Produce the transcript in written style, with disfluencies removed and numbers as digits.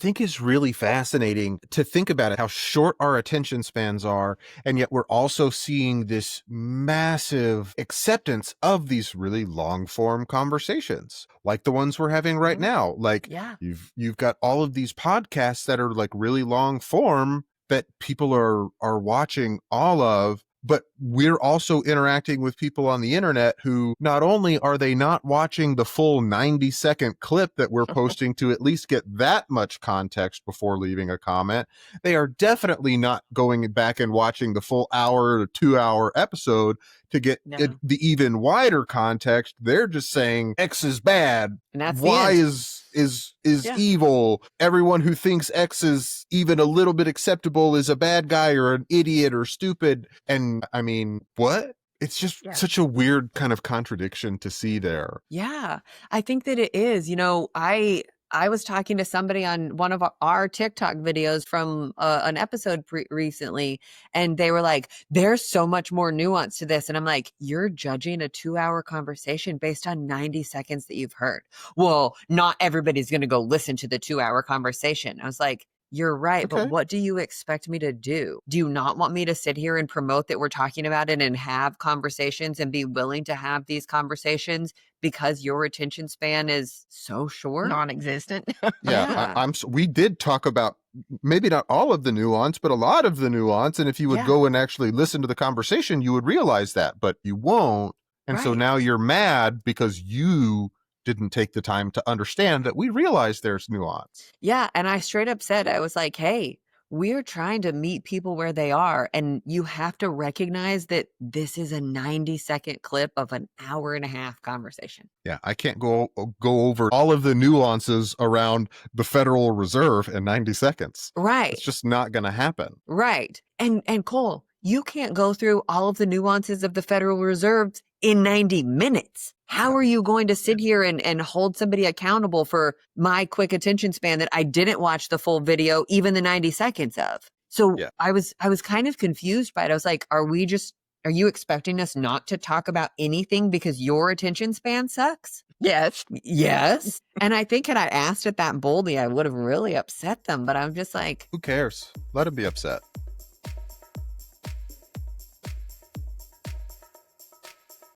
think is really fascinating to think about it, how short our attention spans are. And yet we're also seeing this massive acceptance of these really long form conversations, like the ones we're having right now. Like Yeah. you've got all of these podcasts that are like really long form that people are watching all of. But we're also interacting with people on the internet who not only are they not watching the full 90-second clip that we're posting to at least get that much context before leaving a comment, they are definitely not going back and watching the full hour or 2 hour episode to get the even wider context. They're just saying X is bad. And that's Y the end. is Yeah. evil. Everyone who thinks X is even a little bit acceptable is a bad guy or an idiot or stupid. And I mean, what? It's just such a weird kind of contradiction to see there. Yeah, I think that it is. I was talking to somebody on one of our TikTok videos from an episode recently, and they were like, there's so much more nuance to this. And I'm like, you're judging a 2-hour conversation based on 90 seconds that you've heard. Well, not everybody's going to go listen to the 2-hour conversation. I was like, you're right, but what do you expect me to do? Do you not want me to sit here and promote that we're talking about it and have conversations and be willing to have these conversations because your attention span is so short? Non-existent. We did talk about maybe not all of the nuance, but a lot of the nuance. And if you would go and actually listen to the conversation, you would realize that, but you won't. And so now you're mad because you didn't take the time to understand that we realize there's nuance. Yeah. And I straight up said, I was like, hey, we're trying to meet people where they are. And you have to recognize that this is a 90-second clip of an hour-and-a-half conversation. Yeah, I can't go over all of the nuances around the Federal Reserve in 90 seconds. Right. It's just not going to happen. Right. And Cole, you can't go through all of the nuances of the Federal Reserve in 90 minutes. How are you going to sit here and hold somebody accountable for my quick attention span that I didn't watch the full video, even the 90 seconds of? So I was kind of confused by it. I was like, are you expecting us not to talk about anything because your attention span sucks? Yes. Yes. And I think had I asked it that boldly, I would have really upset them. But I'm just like, who cares? Let them be upset.